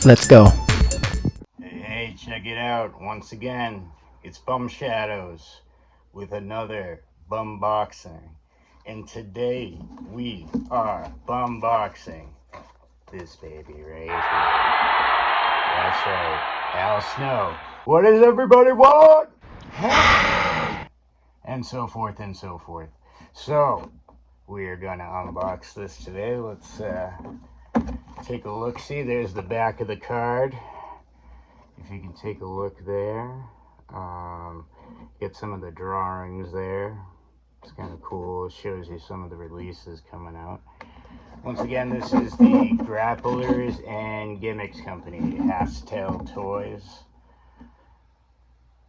Let's go. Hey, check it out. Once again, it's Bum Shadows with another Bumboxing. And today we are Bumboxing this baby right here. That's right, Al Snow. What does everybody want? And so forth and so forth. So, we are gonna unbox this today. Let's take a look. See, there's the back of the card. If you can take a look there, get some of the drawings there. It's kind of cool. It shows you some of the releases coming out. Once again, this is the Grapplers and Gimmicks company, Hasttel Toys.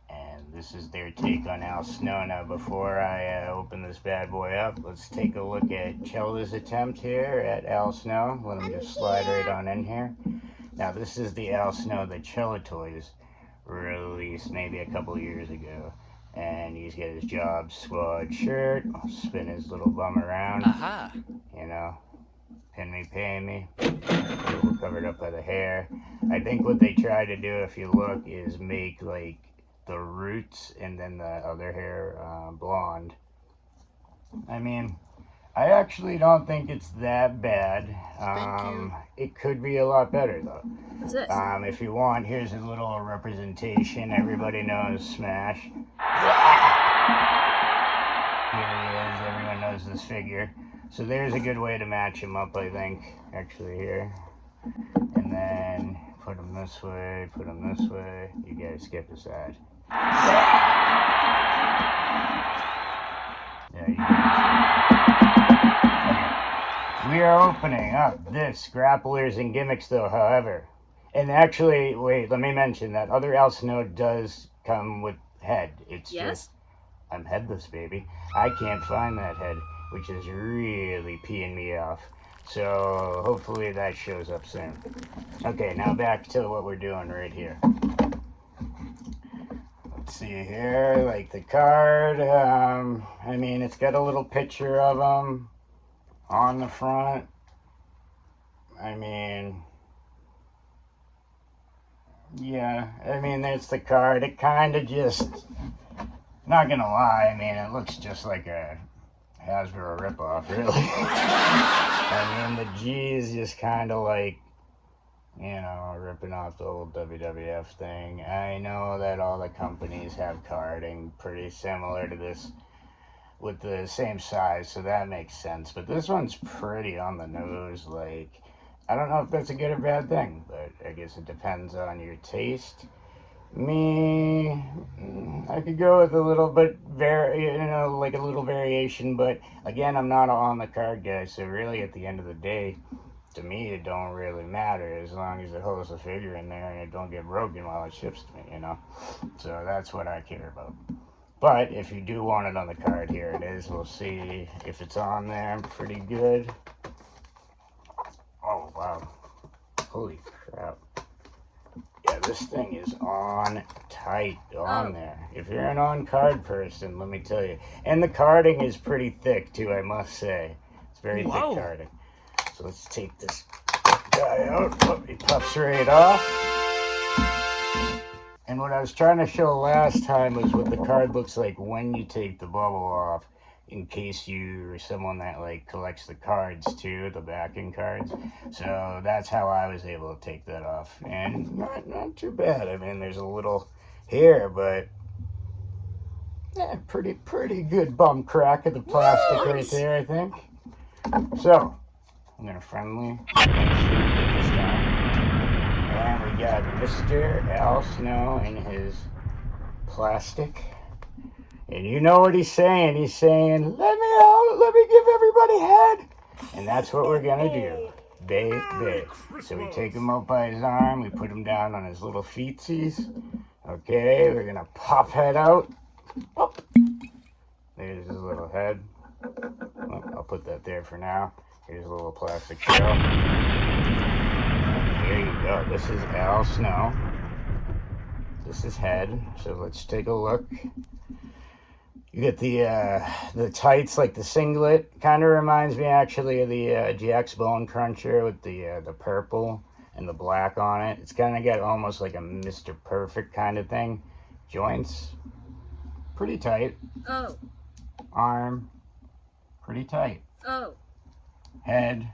And this is their take on Al Snow. Now, before I open this bad boy up, let's take a look at Chelda's attempt here at Al Snow. Let me just slide right on in here. Now, this is the Al Snow that Hasttel Toys released maybe a couple years ago. And he's got his Job Squad shirt. I'll spin his little bum around. You know, pin me, pay me. We're covered up by the hair. I think what they try to do, if you look, is make like the roots and then the other hair blonde. I mean, I actually don't think it's that bad. It could be a lot better though. What's this? If you want, here's a little representation. Everybody knows Smash. Here he is. Everyone knows this figure. So there's a good way to match him up, I think. Actually here. And then put him this way, put him this way. You guys skip aside. Yeah, you guys. Okay. We are opening up this Grapplers and Gimmicks though, however. And actually, wait, let me mention that other Al Snow does come with head. It's just, I'm headless, baby. I can't find that head, which is really peeing me off. So hopefully that shows up soon. Okay, now back to what we're doing right here. Let's see here, like the card. I mean, it's got a little picture of him on the front. I mean, yeah, I mean, there's the card. It kind of just, not gonna lie, I mean, it looks just like a Hasbro ripoff, really. I mean, the G is just kind of like, you know, ripping off the old WWF thing. I know that all the companies have carding pretty similar to this with the same size, so that makes sense. But this one's pretty on the nose, like, I don't know if that's a good or bad thing, but I guess it depends on your taste. Me, I could go with a little bit, like a little variation, but again, I'm not on the card guy, so really at the end of the day, to me, it don't really matter as long as it holds the figure in there and it don't get broken while it ships to me, you know? So that's what I care about. But if you do want it on the card, here it is. We'll see if it's on there. Pretty good. Oh, wow. Holy crap. Yeah, this thing is on tight on there. If you're an on-card person, let me tell you. And the carding is pretty thick, too, I must say. It's very thick carding. So let's take this guy out. Oh, he pops right off. And what I was trying to show last time was what the card looks like when you take the bubble off, in case you're someone that like collects the cards too, the backing cards. So that's how I was able to take that off. And not too bad. I mean, there's a little here, but yeah, pretty good bum crack of the plastic right there, I think. So I'm gonna friendly put this down. And we got Mr. Al Snow in his plastic. And you know what he's saying. He's saying, let me out, let me give everybody head. And that's what we're gonna do. Baby. So we take him up by his arm, we put him down on his little feetsies. Okay, we're gonna pop head out. Oh. There's his little head. Well, I'll put that there for now. Here's a little plastic shell. Here you go. This is Al Snow. This is head. So let's take a look. You get the tights, like the singlet. Kind of reminds me actually of the GX Bone Cruncher with the purple. and the black on it. It's kind of got almost like a Mr. Perfect kind of thing. Joints, pretty tight. Oh. Arm, pretty tight. Oh. Head,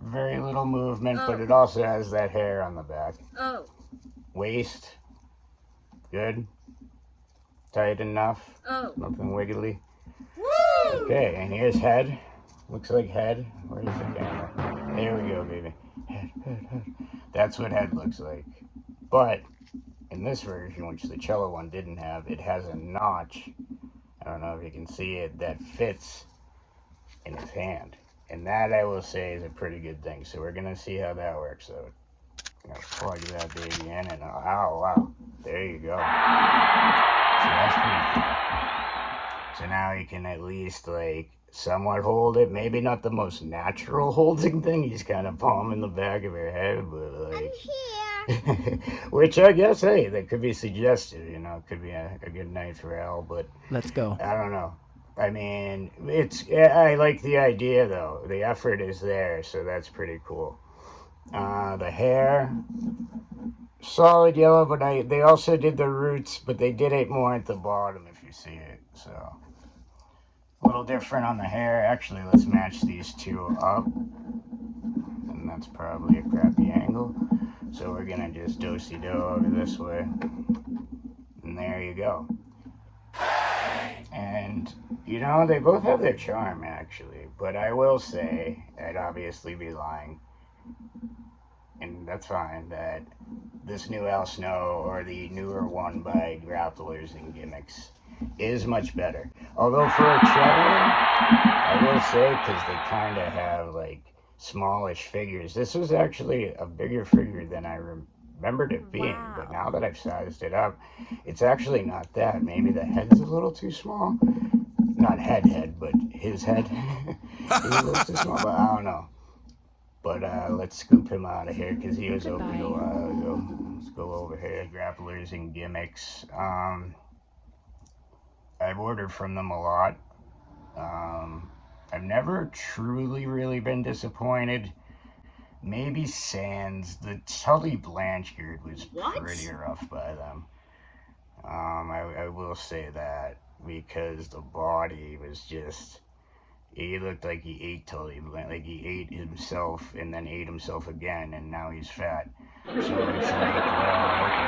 very little movement, but it also has that hair on the back. Oh. Waist, good. Tight enough. Oh. Nothing wiggly. Woo! Okay, and here's head. Looks like head. Where's the camera? There we go, baby. Head, head, head. That's what head looks like. But in this version, which the cello one didn't have, it has a notch. I don't know if you can see it, that fits in his hand. And that, I will say, is a pretty good thing. So we're going to see how that works out. I'm going to plug that baby in, and oh, wow. There you go. So that's pretty cool. So now you can at least, like, somewhat hold it. Maybe not the most natural holding thing. He's kind of palming the back of your head, but, like... I'm here. Which I guess, hey, that could be suggested. You know, it could be a good night for Al, but... Let's go. I don't know. I mean, I like the idea, though. The effort is there, so that's pretty cool. The hair, solid yellow, but they also did the roots, but they did it more at the bottom, if you see it. So, a little different on the hair. Actually, let's match these two up. And that's probably a crappy angle. So we're going to just do-si-do over this way. And there you go. And, you know, they both have their charm, actually. But I will say, I'd obviously be lying, and that's fine, that this new Al Snow, or the newer one by Grapplers and Gimmicks, is much better. Although for a cello, I will say, because they kind of have, like, smallish figures, this was actually a bigger figure than I remembered it being. Wow. But now that I've sized it up, it's actually not that. Maybe the head's a little too small. Not head, but his head is a little too small, but I don't know. But let's scoop him out of here, because he was open a while ago. Let's go over here. Grapplers and Gimmicks. I've ordered from them a lot. I've never truly really been disappointed. Maybe Sans. The Tully Blanchard was pretty rough by them. I will say that, because the body was just... He looked like he ate Tully, like he ate himself and then ate himself again, and now he's fat. So it's like, well, okay.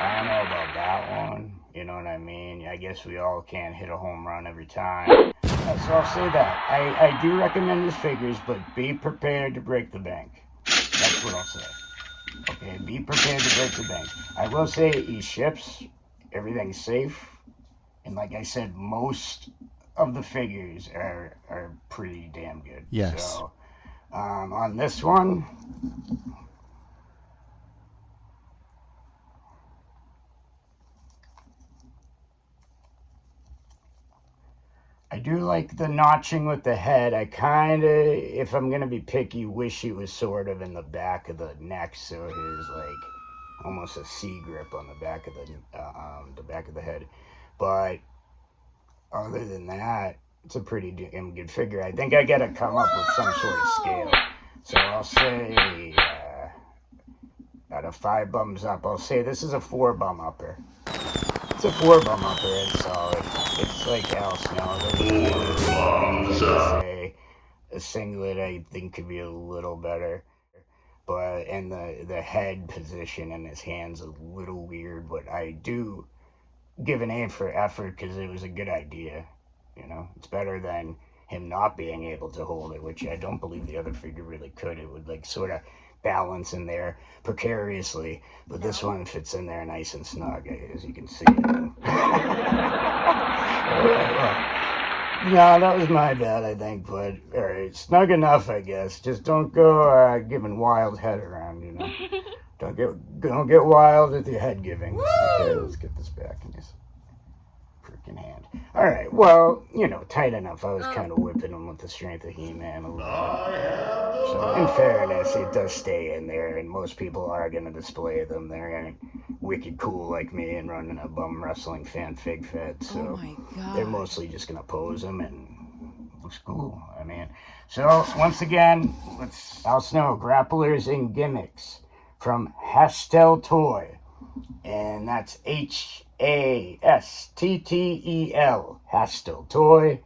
I don't know about that one, you know what I mean? I guess we all can't hit a home run every time. So I'll say that. I do recommend his figures, but be prepared to break the bank. That's what I'll say. Okay, be prepared to break the bank. I will say he ships, everything's safe, and like I said, most of the figures are pretty damn good. Yes. So, on this one, I do like the notching with the head. I kind of, if I'm going to be picky, wish he was sort of in the back of the neck, so his, like, almost a C grip on the back of the back of the head. But other than that, it's a pretty damn good figure. I think I got to come up with some sort of scale. So I'll say, out of 5 bums up, I'll say this is a 4 bum upper. It's a 4 bum upper, it's solid. It's like Al Snow. Say a singlet, I think, could be a little better. But, and the head position in his hand's a little weird, but I do give an A for effort, because it was a good idea. You know, it's better than him not being able to hold it, which I don't believe the other figure really could. It would, like, sort of balance in there precariously, but this one fits in there nice and snug, as you can see. No, that was my bad, I think, but alright, snug enough, I guess. Just don't go giving wild head around, you know. Don't get wild with your head giving. Woo! Okay, let's get this back in his freaking hand. Alright, well, you know, tight enough. I was kind of whipping him with the strength of He-Man a little bit. So, in fairness, it does stay in there, and most people are going to display them. They're wicked cool like me and running a bum wrestling fan fig fed, so they're mostly just going to pose them and looks cool. I mean, so once again, let's Al Snow Grapplers and Gimmicks from Hasttel Toy, and that's Hasttel, Hasttel Toy.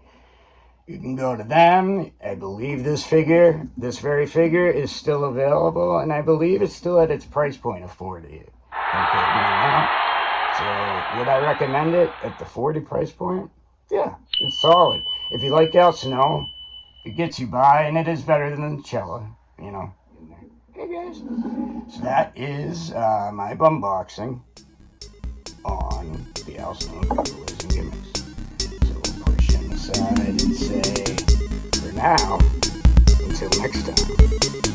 You can go to them. I believe this very figure, is still available, and I believe it's still at its price point of $40. Okay, so would I recommend it at the $40 price point? Yeah, it's solid. If you like Al Snow, it gets you by, and it is better than the cello, you know. Hey guys, so that is my bumboxing on the Al Snow Grapplers and Gimmicks. So we'll push him aside and say, for now, until next time.